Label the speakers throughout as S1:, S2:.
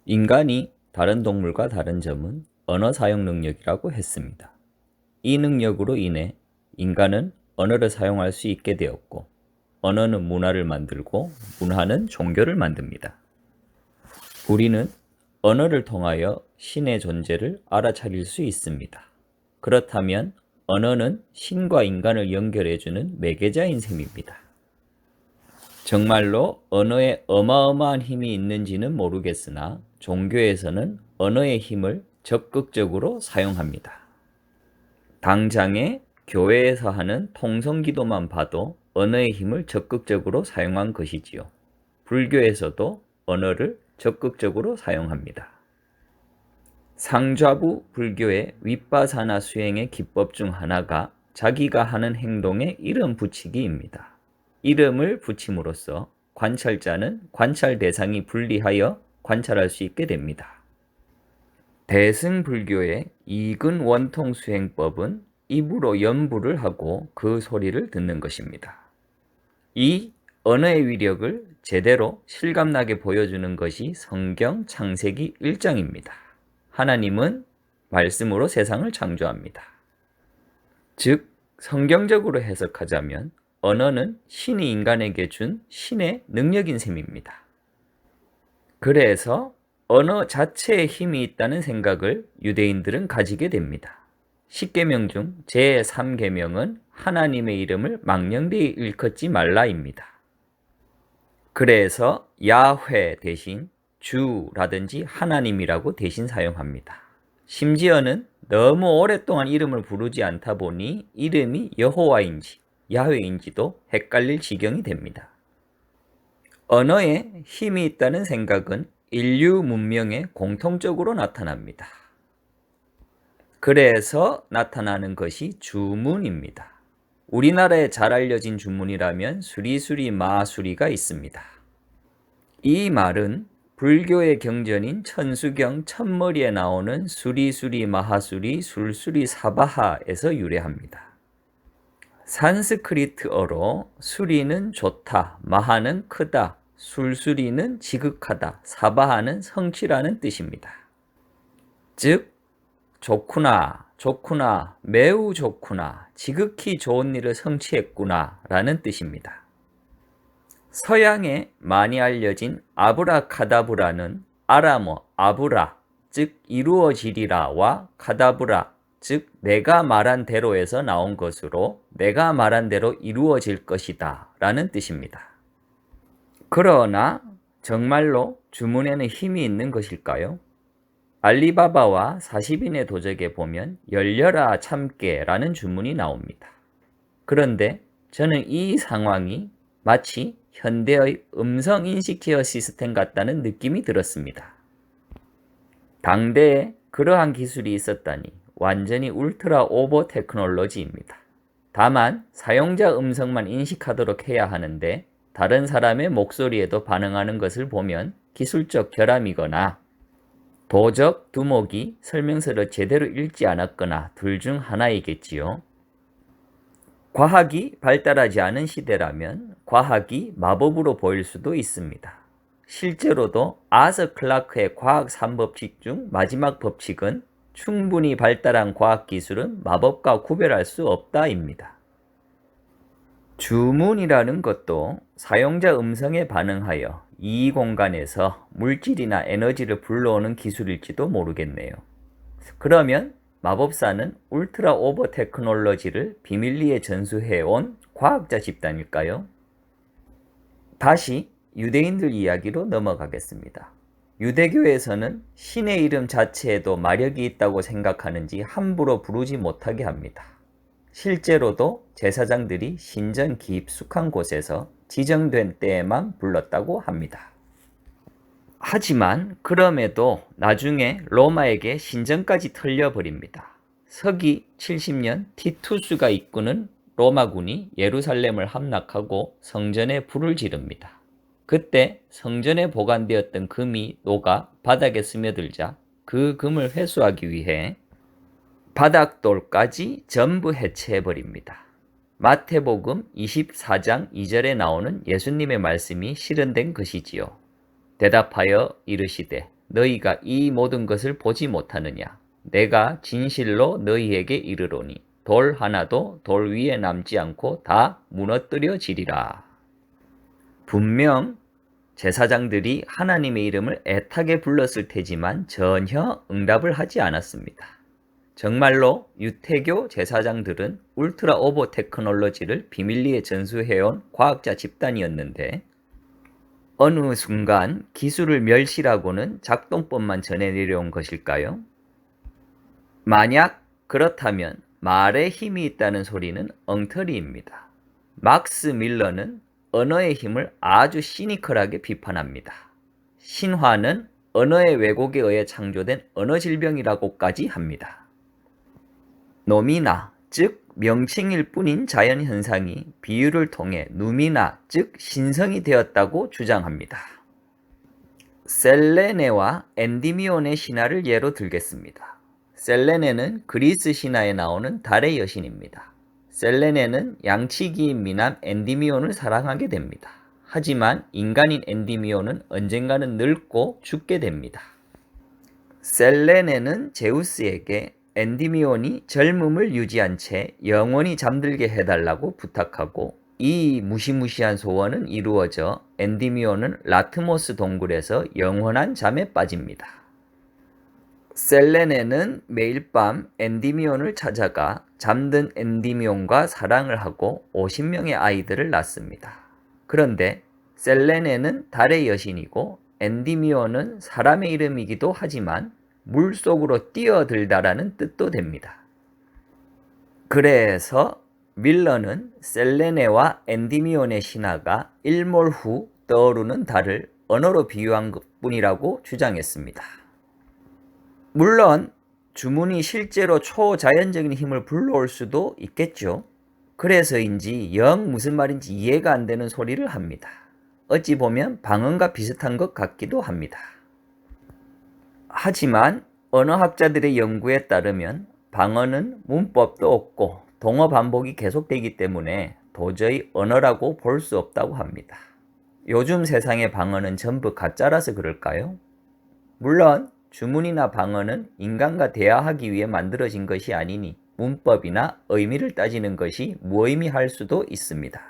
S1: 인간이 다른 동물과 다른 점은 언어 사용 능력이라고 했습니다. 이 능력으로 인해 인간은 언어를 사용할 수 있게 되었고, 언어는 문화를 만들고, 문화는 종교를 만듭니다. 우리는 언어를 통하여 신의 존재를 알아차릴 수 있습니다. 그렇다면 언어는 신과 인간을 연결해주는 매개자인 셈입니다. 정말로 언어에 어마어마한 힘이 있는지는 모르겠으나 종교에서는 언어의 힘을 적극적으로 사용합니다. 당장에 교회에서 하는 통성기도만 봐도 언어의 힘을 적극적으로 사용한 것이지요. 불교에서도 언어를 적극적으로 사용합니다. 상좌부 불교의 윗바사나 수행의 기법 중 하나가 자기가 하는 행동에 이름 붙이기입니다. 이름을 붙임으로써 관찰자는 관찰 대상이 분리하여 관찰할 수 있게 됩니다. 대승불교의 이근원통수행법은 입으로 연부를 하고 그 소리를 듣는 것입니다. 이 언어의 위력을 제대로 실감나게 보여주는 것이 성경 창세기 1장입니다. 하나님은 말씀으로 세상을 창조합니다. 즉, 성경적으로 해석하자면 언어는 신이 인간에게 준 신의 능력인 셈입니다. 그래서 언어 자체에 힘이 있다는 생각을 유대인들은 가지게 됩니다. 10계명 중 제3계명은 하나님의 이름을 망령되이 일컫지 말라입니다. 그래서 야훼 대신 주라든지 하나님이라고 대신 사용합니다. 심지어는 너무 오랫동안 이름을 부르지 않다 보니 이름이 여호와인지 야훼인지도 헷갈릴 지경이 됩니다. 언어에 힘이 있다는 생각은 인류 문명에 공통적으로 나타납니다. 그래서 나타나는 것이 주문입니다. 우리나라에 잘 알려진 주문이라면 수리수리 마수리가 있습니다. 이 말은 불교의 경전인 천수경 첫머리에 나오는 수리수리 마하수리 술수리 사바하에서 유래합니다. 산스크리트어로 수리는 좋다, 마하는 크다, 술수리는 지극하다, 사바하는 성취라는 뜻입니다. 즉, 좋구나, 좋구나, 매우 좋구나, 지극히 좋은 일을 성취했구나 라는 뜻입니다. 서양에 많이 알려진 아브라카다브라는 아람어 아브라, 즉 이루어지리라와 카다브라, 즉 내가 말한 대로에서 나온 것으로 내가 말한 대로 이루어질 것이다 라는 뜻입니다. 그러나 정말로 주문에는 힘이 있는 것일까요? 알리바바와 40인의 도적에 보면 열려라 참깨 라는 주문이 나옵니다. 그런데 저는 이 상황이 마치 현대의 음성인식 케어 시스템 같다는 느낌이 들었습니다. 당대에 그러한 기술이 있었다니 완전히 울트라 오버 테크놀로지입니다. 다만 사용자 음성만 인식하도록 해야 하는데 다른 사람의 목소리에도 반응하는 것을 보면 기술적 결함이거나 도적 두목이 설명서를 제대로 읽지 않았거나 둘 중 하나이겠지요. 과학이 발달하지 않은 시대라면 과학이 마법으로 보일 수도 있습니다. 실제로도 아서 클라크의 과학 3법칙 중 마지막 법칙은 충분히 발달한 과학기술은 마법과 구별할 수 없다입니다. 주문이라는 것도 사용자 음성에 반응하여 이 공간에서 물질이나 에너지를 불러오는 기술일지도 모르겠네요. 그러면 마법사는 울트라 오버 테크놀로지를 비밀리에 전수해온 과학자 집단일까요? 다시 유대인들 이야기로 넘어가겠습니다. 유대교에서는 신의 이름 자체에도 마력이 있다고 생각하는지 함부로 부르지 못하게 합니다. 실제로도 제사장들이 신전 깊숙한 곳에서 지정된 때에만 불렀다고 합니다. 하지만 그럼에도 나중에 로마에게 신전까지 털려버립니다. 서기 70년 티투스가 이끄는 로마군이 예루살렘을 함락하고 성전에 불을 지릅니다. 그때 성전에 보관되었던 금이 녹아 바닥에 스며들자 그 금을 회수하기 위해 바닥돌까지 전부 해체해버립니다. 마태복음 24장 2절에 나오는 예수님의 말씀이 실현된 것이지요. 대답하여 이르시되 너희가 이 모든 것을 보지 못하느냐? 내가 진실로 너희에게 이르노니 돌 하나도 돌 위에 남지 않고 다 무너뜨려지리라. 분명 제사장들이 하나님의 이름을 애타게 불렀을 테지만 전혀 응답을 하지 않았습니다. 정말로 유태교 제사장들은 울트라 오버 테크놀로지를 비밀리에 전수해온 과학자 집단이었는데 어느 순간 기술을 멸시라고는 작동법만 전해 내려온 것일까요? 만약 그렇다면 말에 힘이 있다는 소리는 엉터리입니다. 막스 밀러는 언어의 힘을 아주 시니컬하게 비판합니다. 신화는 언어의 왜곡에 의해 창조된 언어질병이라고까지 합니다. 노미나, 즉 명칭일 뿐인 자연현상이 비유를 통해 누미나, 즉 신성이 되었다고 주장합니다. 셀레네와 엔디미온의 신화를 예로 들겠습니다. 셀레네는 그리스 신화에 나오는 달의 여신입니다. 셀레네는 양치기인 미남 엔디미온을 사랑하게 됩니다. 하지만 인간인 엔디미온은 언젠가는 늙고 죽게 됩니다. 셀레네는 제우스에게 엔디미온이 젊음을 유지한 채 영원히 잠들게 해달라고 부탁하고 이 무시무시한 소원은 이루어져 엔디미온은 라트모스 동굴에서 영원한 잠에 빠집니다. 셀레네는 매일 밤 엔디미온을 찾아가 잠든 엔디미온과 사랑을 하고 50명의 아이들을 낳습니다. 그런데 셀레네는 달의 여신이고 엔디미온은 사람의 이름이기도 하지만 물속으로 뛰어들다라는 뜻도 됩니다. 그래서 밀러는 셀레네와 엔디미온의 신화가 일몰 후 떠오르는 달을 언어로 비유한 것뿐이라고 주장했습니다. 물론 주문이 실제로 초자연적인 힘을 불러올 수도 있겠죠. 그래서인지 영 무슨 말인지 이해가 안 되는 소리를 합니다. 어찌 보면 방언과 비슷한 것 같기도 합니다. 하지만 언어학자들의 연구에 따르면 방언은 문법도 없고 동어 반복이 계속되기 때문에 도저히 언어라고 볼 수 없다고 합니다. 요즘 세상의 방언은 전부 가짜라서 그럴까요? 물론 주문이나 방언은 인간과 대화하기 위해 만들어진 것이 아니니 문법이나 의미를 따지는 것이 무의미할 수도 있습니다.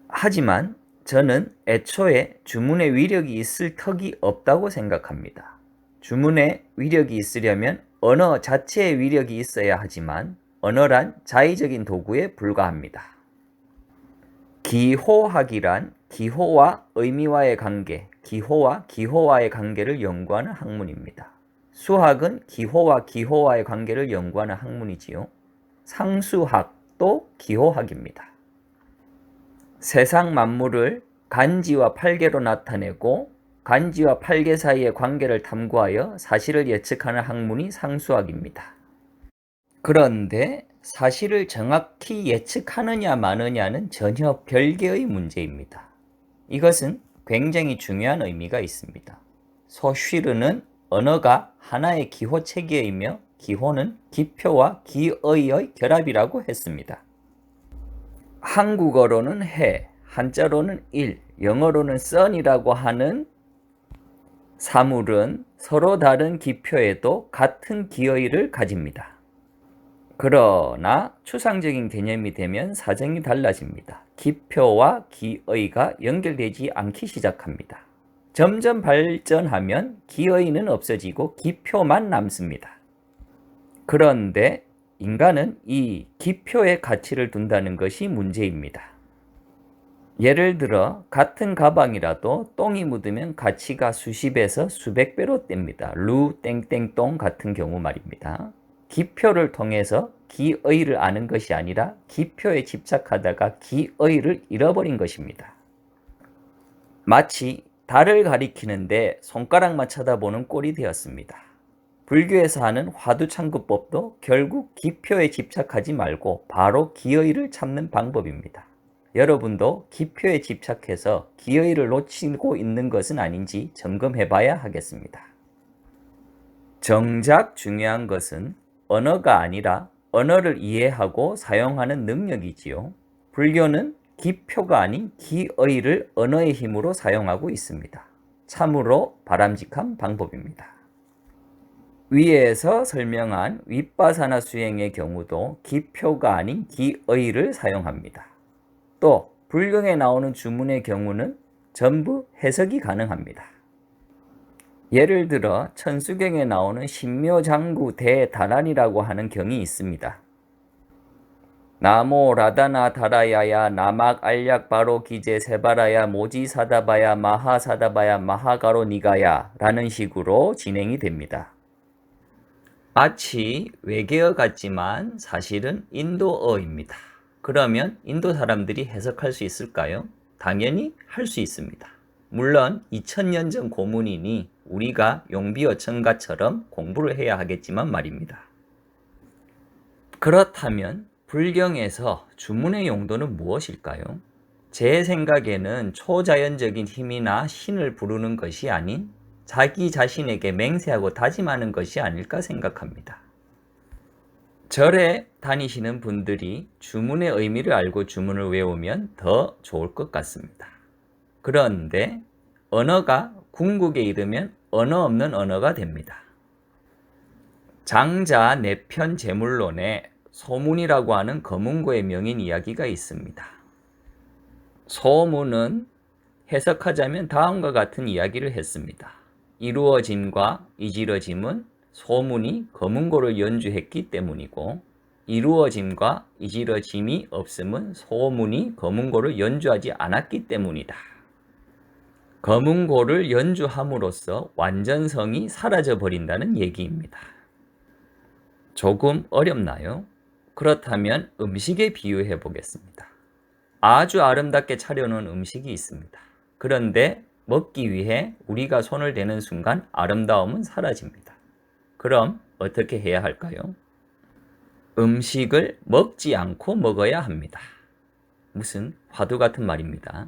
S1: 하지만 저는 애초에 주문의 위력이 있을 턱이 없다고 생각합니다. 주문의 위력이 있으려면 언어 자체의 위력이 있어야 하지만 언어란 자의적인 도구에 불과합니다. 기호학이란 기호와 의미와의 관계, 기호와 기호와의 관계를 연구하는 학문입니다. 수학은 기호와 기호와의 관계를 연구하는 학문이지요. 상수학도 기호학입니다. 세상 만물을 간지와 팔개로 나타내고 간지와 팔개 사이의 관계를 탐구하여 사실을 예측하는 학문이 상수학입니다. 그런데 사실을 정확히 예측하느냐 마느냐는 전혀 별개의 문제입니다. 이것은 굉장히 중요한 의미가 있습니다. 소쉬르는 언어가 하나의 기호 체계이며 기호는 기표와 기의의 결합이라고 했습니다. 한국어로는 해, 한자로는 일, 영어로는 sun이라고 하는 사물은 서로 다른 기표에도 같은 기의를 가집니다. 그러나 추상적인 개념이 되면 사정이 달라집니다. 기표와 기의가 연결되지 않기 시작합니다. 점점 발전하면 기의는 없어지고 기표만 남습니다. 그런데 인간은 이 기표의 가치를 둔다는 것이 문제입니다. 예를 들어 같은 가방이라도 똥이 묻으면 가치가 수십에서 수백 배로 뗍니다. 루 땡땡똥 같은 경우 말입니다. 기표를 통해서 기의를 아는 것이 아니라 기표에 집착하다가 기의를 잃어버린 것입니다. 마치 달을 가리키는데 손가락만 쳐다보는 꼴이 되었습니다. 불교에서 하는 화두창구법도 결국 기표에 집착하지 말고 바로 기의를 찾는 방법입니다. 여러분도 기표에 집착해서 기의를 놓치고 있는 것은 아닌지 점검해 봐야 하겠습니다. 정작 중요한 것은 언어가 아니라 언어를 이해하고 사용하는 능력이지요. 불교는 기표가 아닌 기의를 언어의 힘으로 사용하고 있습니다. 참으로 바람직한 방법입니다. 위에서 설명한 윗바사나 수행의 경우도 기표가 아닌 기의를 사용합니다. 또 불경에 나오는 주문의 경우는 전부 해석이 가능합니다. 예를 들어 천수경에 나오는 신묘장구 대다란이라고 하는 경이 있습니다. 나모 라다나 다라야야 나막 알약 바로 기제 세바라야 모지 사다바야 마하 사다바야 마하가로 니가야 라는 식으로 진행이 됩니다. 마치 외계어 같지만 사실은 인도어입니다. 그러면 인도 사람들이 해석할 수 있을까요? 당연히 할 수 있습니다. 물론 2000년 전 고문이니 우리가 용비어천가처럼 공부를 해야 하겠지만 말입니다. 그렇다면 불경에서 주문의 용도는 무엇일까요? 제 생각에는 초자연적인 힘이나 신을 부르는 것이 아닌 자기 자신에게 맹세하고 다짐하는 것이 아닐까 생각합니다. 절에 다니시는 분들이 주문의 의미를 알고 주문을 외우면 더 좋을 것 같습니다. 그런데 언어가 궁극에 이르면 언어 없는 언어가 됩니다. 장자 내편 제물론에 소문이라고 하는 거문고의 명인 이야기가 있습니다. 소문은 해석하자면 다음과 같은 이야기를 했습니다. 이루어짐과 이지러짐은 소문이 거문고를 연주했기 때문이고 이루어짐과 이지러짐이 없음은 소문이 거문고를 연주하지 않았기 때문이다. 거문고를 연주함으로써 완전성이 사라져 버린다는 얘기입니다. 조금 어렵나요? 그렇다면 음식에 비유해 보겠습니다. 아주 아름답게 차려놓은 음식이 있습니다. 그런데 먹기 위해 우리가 손을 대는 순간 아름다움은 사라집니다. 그럼 어떻게 해야 할까요? 음식을 먹지 않고 먹어야 합니다. 무슨 화두 같은 말입니다.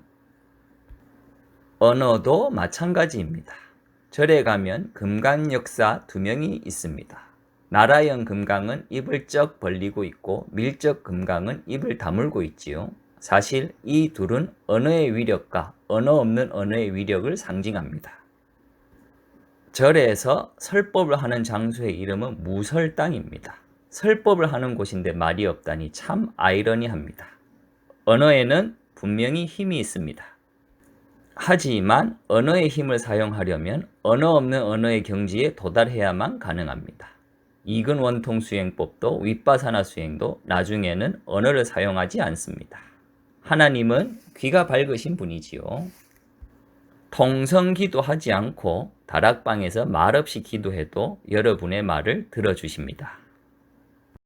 S1: 언어도 마찬가지입니다. 절에 가면 금강역사 2명이 있습니다. 나라형 금강은 입을 쩍 벌리고 있고 밀적 금강은 입을 다물고 있지요. 사실 이 둘은 언어의 위력과 언어 없는 언어의 위력을 상징합니다. 절에서 설법을 하는 장소의 이름은 무설당입니다. 설법을 하는 곳인데 말이 없다니 참 아이러니합니다. 언어에는 분명히 힘이 있습니다. 하지만 언어의 힘을 사용하려면 언어 없는 언어의 경지에 도달해야만 가능합니다. 이근원통 수행법도 윗바사나 수행도 나중에는 언어를 사용하지 않습니다. 하나님은 귀가 밝으신 분이지요. 통성 기도하지 않고 다락방에서 말없이 기도해도 여러분의 말을 들어주십니다.